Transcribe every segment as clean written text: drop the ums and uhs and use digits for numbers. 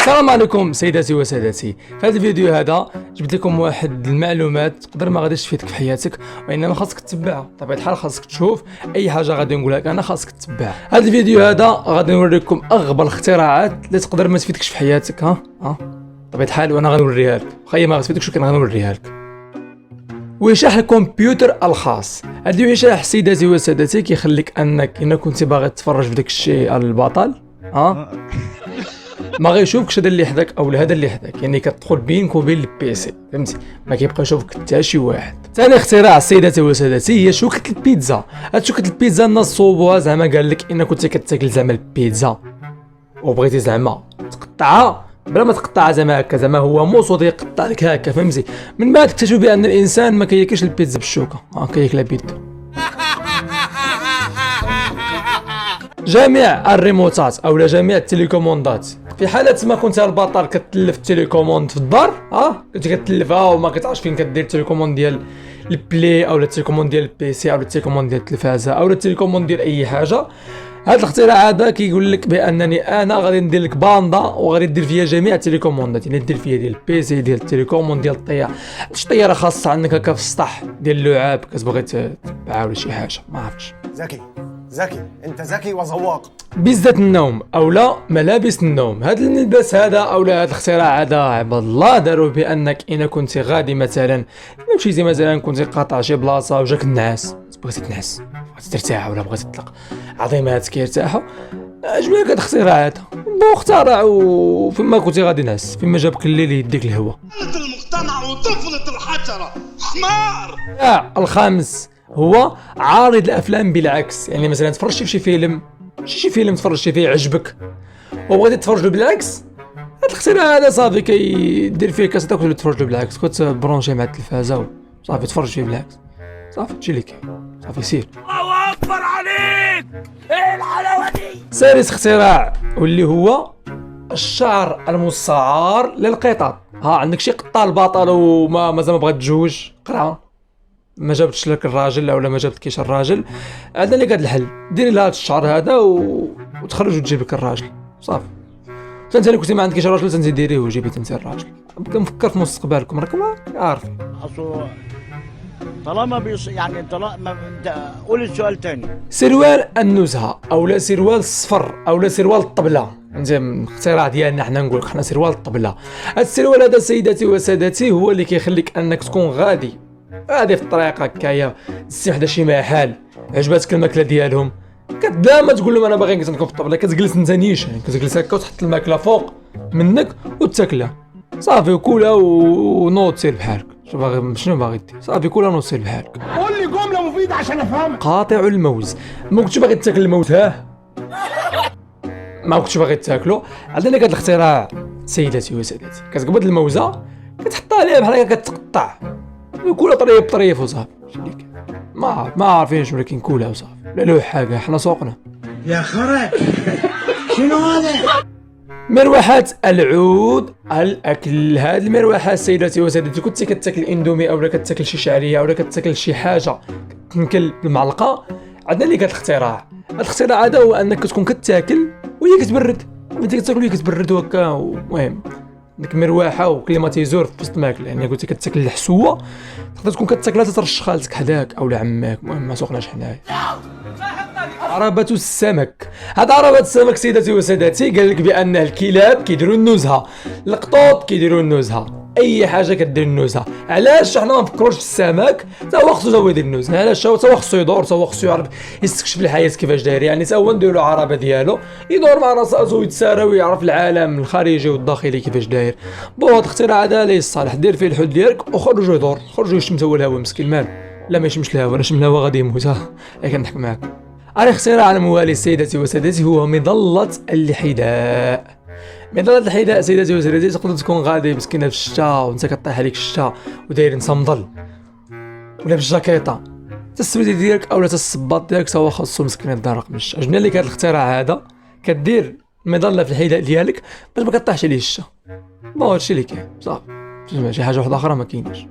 السلام عليكم سيداتي وسادتي. في هذا الفيديو هذا جبت لكم واحد المعلومات تقدر ما غاديش تفيدك في حياتك، وانما خاصك تتبعها. بطبيعه الحال خاصك تشوف اي حاجه غادي نقول لك انا خاصك تتبعها. هذا الفيديو هذا غادي نوريكم اغبى الاختراعات اللي تقدر ما تفيدكش في حياتك. بطبيعه الحال وانا غنوريها لك، خايا ما غتفيدكش ولكن غنوريها لك. وشاح الكمبيوتر الخاص. هذا وشاح سيداتي وسادتي كيخليك انك الا كنت باغي تتفرج في داك الشيء البطل ما غيشوفكش هذا اللي حداك او هذا اللي حداك، يعني كتدخل بينك وبين البيسي، فهمتي؟ ما كيبقى يشوفك حتى شي واحد. ثاني اختراع سيداتي وسادتي هي شوكة البيتزا. هاد شوكة البيتزا الناس صوبوها زعما قال لك ان كنت كتاكل زعما البيتزا وبغيتي زعما تقطعها بلا ما تقطعها زعما هكا، زعما هو موصو يقطع لك هكا، فهمتي؟ من بعد اكتشفوا بان الانسان ما كياكلش البيتزا بالشوكة، كياكلها بيدو. جميع الريموتات او جميع التليكوموندات، في حالة ما كنت البطل كتلف التليكوموند في الدار، كنت كتلفها وما كتعرفش فين كدير التليكوموند ديال البلاي او التليكوموند ديال البيسي او التليكوموند ديال التلفازه او التليكوموند ديال اي حاجه. هذا الاختراع هذا كيقول لك بانني انا غادي ندير لك باندا وغادي ندير فيها جميع التليكوموندات، يعني ندير فيها ديال البيسي ديال التليكوموند ديال الطياره، شي طياره خاصه عندك هكا في السطح ديال اللعاب كتبغي تبيعها ولا شي حاجه، ما عرفتش. ذكي انت ذكي وذواق. بزة النوم او لا ملابس النوم. هذا اللباس هذا او هذا الاختراع هذا عباد الله داروا بانك اذا كنت غادي مثلا مشيتي مثلا كنت قاطع شي بلاصه وجاك النعاس، بغيتي تنعس بغيتي ترتاح ولا بغيتي تطلق عظيمات كيرتاحوا، اجبلك هذا الاختراع هذا اخترعوا فيما كنتي غادي نعس، فيما جابك الليل يديك الهواء. المقتنع وطفلة الحجرة حمار. الخامس هو عارض الافلام بالعكس، يعني مثلا تفرجتي في شي فيلم تفرجتي فيه عجبك وبغيتي تفرج له بالعكس، هذا الاختراع هذا صافي كيدير فيه كاسيتك ولا تفرج له بالعكس، كتبرونشي مع التلفازه وصافي تفرج فيه بالعكس، صافي تجي لك صافي سير. الله اكبر عليك، ايه الحلاوه دي. سادس اختراع واللي هو الشعر المستعار للقطط. عندك شي قطه البطل وما مازال ما بغات تتزوج، قرعه ما جابتش لك الراجل ولا ما جابتكيش الراجل، عندنا لك هذا الحل، ديري لها هذا الشعر هذا وتخرج وتجيب لك الراجل، صافي. انت اللي كنتي ما عندكش راجل تنتي ديريه وجيبي انت الراجل. كنفكر في مستقبلكم راكم عارفين. طالما يعني طالما قول السؤال تاني. سروال النزهه او لا سروال الصفر او لا سروال الطبله، زين الاختراع ديالنا حنا نقول لك حنا سروال الطبله. هذا السروال هذا سيداتي وسادتي هو اللي كيخليك انك تكون غادي في الطريق هكايا تسي حدا شي محل عجباتك الماكله ديالهم، كتبدا ما تقول لهم انا باغي نكون في الطبله، كتجلس انت نيشان، كتجلس هكا وتحط الماكله فوق منك وتاكلها صافي، وكلها ونوض سير بحالك. شنو باغي دير؟ صافي كلها نوض سير بحالك. قول لي جمله مفيده عشان افهمها. قاطع الموز. ما كنتش باغي تاكل الموز ما كنتش باغي تاكلو، عندنا هذا الاختراع سيداتي وسادتي، كتقبض الموزه كتحطها عليها بحال هكا كتقطع وكلها طريف بطريف وصافي. ما عارفينش ولكن كلها وصافي. لا له حاجه حنا سوقنا يا خرا شنو هذا؟ مروحات العود الاكل. هاد المروحات سيداتي وسادتي كنتي كتاكل اندومي او كتاكل شي شعريه او كتاكل شي حاجه تنكل بالمعلقه، عندنا لك هاد الاختراع. هاد الاختراع هذا هو انك تكون كتاكل وهي كتبرد، انت كتاكل وهي كتبرد وهكا. المهم ديك مروحه وكليماتيزور في وسط الماكله، يعني قلتي كتاكل الحسوه تقدر تكون كتاكلها تترش خالتك حداك او عماك، المهم ما سوقناش حنايا. عربة السمك. هاد عربة السمك سيداتي وسادتي قال لك بان الكلاب كيديروا النزهه، القطوط كيديروا النزهه، اي حاجه كدير النزهه. علاش حنا ما نفكروش في السمك؟ تا هو خصو هو يدير النزهه، علاش تا هو خصو يدور، تا هو خصو يعرف يستكشف الحياه كيفاش داير، يعني تا هو نديرو عربه ديالو يدور مع راساتو ويتسارى ويعرف العالم الخارجي والداخلي كيفاش داير. هاد الاختراع هذا ليه الصالح، دير فيه الحوت ديالك وخرجو يدور، خرجو يشم هو الهواء مسكين مال، لا ما يشمش الهواء، انا شم الهواء غادي يموت. كنضحك معاك. الاختراع الموالي سيداتي وسادتي هو مظلة الحذاء. مظلة الحذاء سيداتي وسادتي تقدر تكون غادي مسكينه في الشتاء وانت كطيح عليك الشتاء وداير انت مظل ولا بالجاكيطه، السويتي ديالك اولا الصباط ديالك سوا خاصو مسكين يتدارق من الشتاء. عجبني لك هذا الاختراع هذا، كدير المظله في الحذاء ديالك باش ما كطيحش عليه الشتاء. هادشي اللي كاين صافي، شي حاجه واحده اخرى ما كايناش.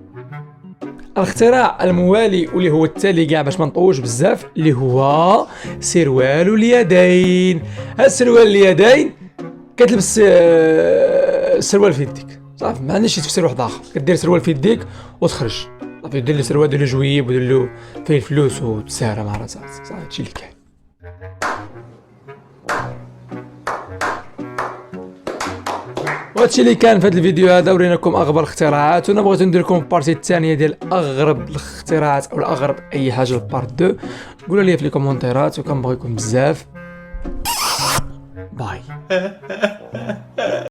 الاختراع الموالي واللي هو التالي كاع باش ما نطولش بزاف، اللي هو سروال اليدين. هاد سروال اليدين كتلبس السروال في يديك صافي، ما عندناش شي تفسير واحد اخر. كدير سروال في يديك وتخرج صافي، دير لي سروال، دير له جويب ودير له فيه الفلوس وتسهر مع راسك صافي. هادشي اللي كاين. وهادشي اللي كان في هذا الفيديو هذا، وريناكم اغرب الاختراعات، وانا بغيت ندير لكم البارتي الثانيه ديال اغرب الاختراعات او الاغرب اي حاجه البارت 2. قولوا لي في الكومونتيرات، وكنبغيكم بزاف. باي.